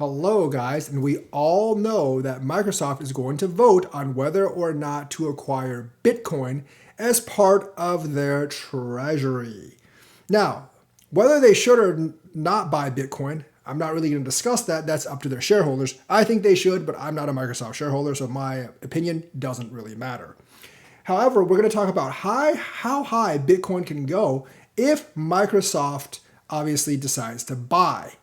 Hello, guys, and we all know that Microsoft is going to vote on whether or not to acquire Bitcoin as part of their treasury. Now, whether they should or not buy Bitcoin, I'm not really going to discuss that. That's up to their shareholders. I think they should, but I'm not a Microsoft shareholder, so my opinion doesn't really matter. However, we're going to talk about how high Bitcoin can go if Microsoft obviously decides to buy.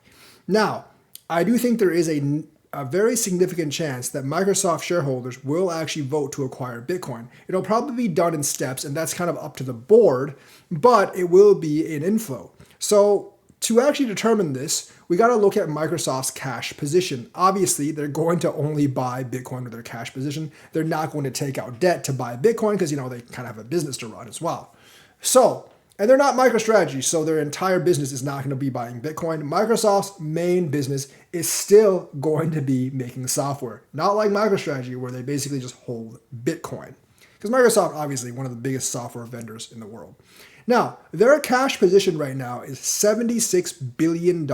Now, I do think there is a very significant chance that Microsoft shareholders will actually vote to acquire Bitcoin. It'll probably be done in steps, and that's kind of up to the board, but it will be an inflow. So to actually determine this, we got to look at Microsoft's cash position. Obviously, they're going to only buy Bitcoin with their cash position. They're not going to take out debt to buy Bitcoin because, they kind of have a business to run as well. And they're not MicroStrategy, so their entire business is not going to be buying Bitcoin. Microsoft's main business is still going to be making software, not like MicroStrategy where they basically just hold Bitcoin. Because Microsoft, obviously, one of the biggest software vendors in the world. Now, their cash position right now is $76 billion.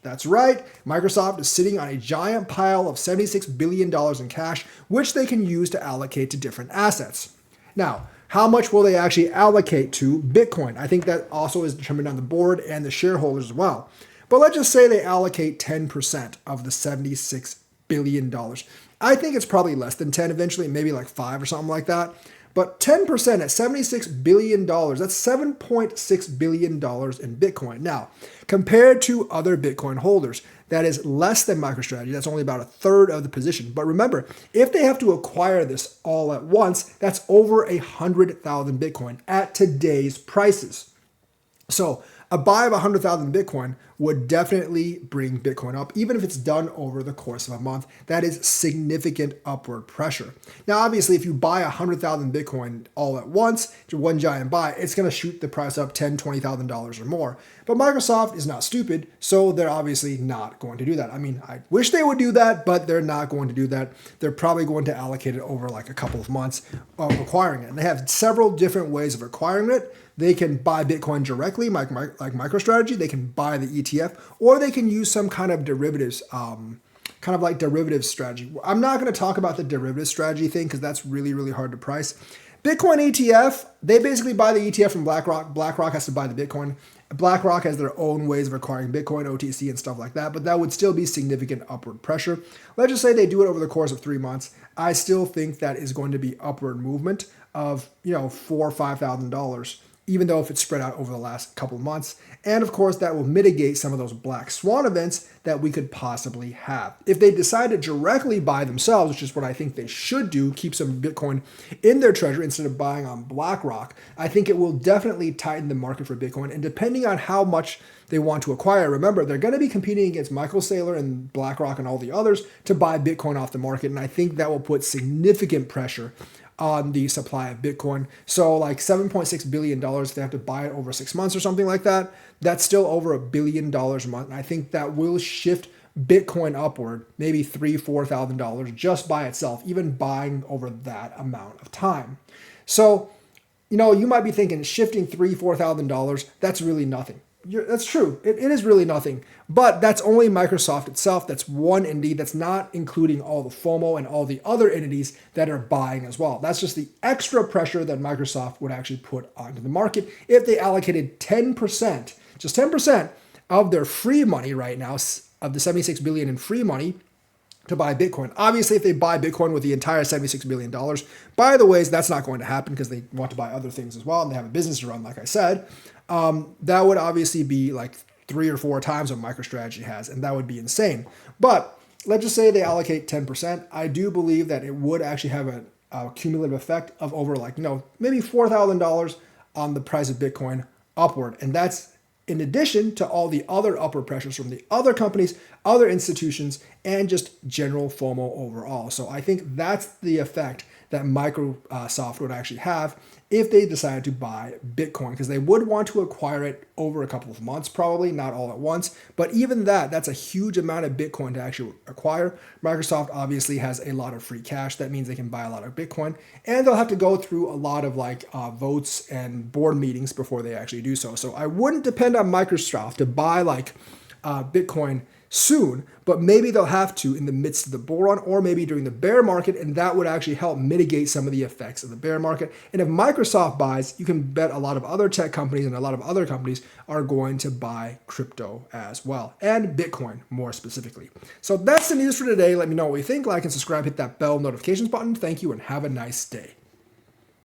That's right, Microsoft is sitting on a giant pile of $76 billion in cash, which they can use to allocate to different assets. Now, how much will they actually allocate to Bitcoin? I think that also is determined on the board and the shareholders as well. But let's just say they allocate 10% of the $76 billion. I think it's probably less than 10 eventually, maybe like 5 or something like that. But 10% at $76 billion, that's $7.6 billion in Bitcoin. Now, compared to other Bitcoin holders, that is less than MicroStrategy. That's only about a third of the position. But remember, if they have to acquire this all at once, that's over 100,000 Bitcoin at today's prices. So a buy of 100,000 Bitcoin would definitely bring Bitcoin up, even if it's done over the course of a month. That is significant upward pressure. Now, obviously, if you buy 100,000 Bitcoin all at once, one giant buy, it's going to shoot the price up $10,000, $20,000 or more. But Microsoft is not stupid, so they're obviously not going to do that. I mean, I wish they would do that, but they're not going to do that. They're probably going to allocate it over like a couple of months of acquiring it. And they have several different ways of acquiring it. They can buy Bitcoin directly, like MicroStrategy. They can buy the ETF, or they can use some kind of derivatives, kind of like derivative strategy. I'm not going to talk about the derivative strategy thing because that's really, really hard to price. Bitcoin ETF, they basically buy the ETF from BlackRock. BlackRock has to buy the Bitcoin. BlackRock has their own ways of acquiring Bitcoin, OTC, and stuff like that, but that would still be significant upward pressure. Let's just say they do it over the course of 3 months. I still think that is going to be upward movement of, $4,000 or $5,000. Even though if it's spread out over the last couple of months. And of course, that will mitigate some of those black swan events that we could possibly have. If they decide to directly buy themselves, which is what I think they should do, keep some Bitcoin in their treasury instead of buying on BlackRock, I think it will definitely tighten the market for Bitcoin. And depending on how much they want to acquire, remember, they're going to be competing against Michael Saylor and BlackRock and all the others to buy Bitcoin off the market. And I think that will put significant pressure on the supply of Bitcoin. So like $7.6 billion, if they have to buy it over 6 months or something like that, that's still over $1 billion a month. And I think that will shift Bitcoin upward, maybe $3,000, $4,000 just by itself, even buying over that amount of time. So, you might be thinking shifting $3,000, $4,000, that's really nothing. That's true. It is really nothing. But that's only Microsoft itself. That's one entity. That's not including all the FOMO and all the other entities that are buying as well. That's just the extra pressure that Microsoft would actually put onto the market if they allocated 10%, just 10% of their free money right now, of the $76 billion in free money, to buy Bitcoin. Obviously, if they buy Bitcoin with the entire $76 billion, by the way, that's not going to happen because they want to buy other things as well and they have a business to run, like I said. That would obviously be like 3 or 4 times what MicroStrategy has, and that would be insane. But let's just say they allocate 10%. I do believe that it would actually have a cumulative effect of over maybe $4,000 on the price of Bitcoin upward. And that's in addition to all the other upward pressures from the other companies, other institutions, and just general FOMO overall. So I think that's the effect that Microsoft would actually have if they decided to buy Bitcoin, because they would want to acquire it over a couple of months, probably not all at once. But even that's a huge amount of Bitcoin to actually acquire. Microsoft obviously has a lot of free cash. That means they can buy a lot of Bitcoin, and they'll have to go through a lot of votes and board meetings before they actually do so. So I wouldn't depend on Microsoft to buy Bitcoin soon, but maybe they'll have to in the midst of the bull run or maybe during the bear market, and that would actually help mitigate some of the effects of the bear market. And if Microsoft buys, you can bet a lot of other tech companies and a lot of other companies are going to buy crypto as well, and Bitcoin more specifically. So that's the news for today. Let me know what you think. Like and subscribe, hit that bell notifications button. Thank you and have a nice day.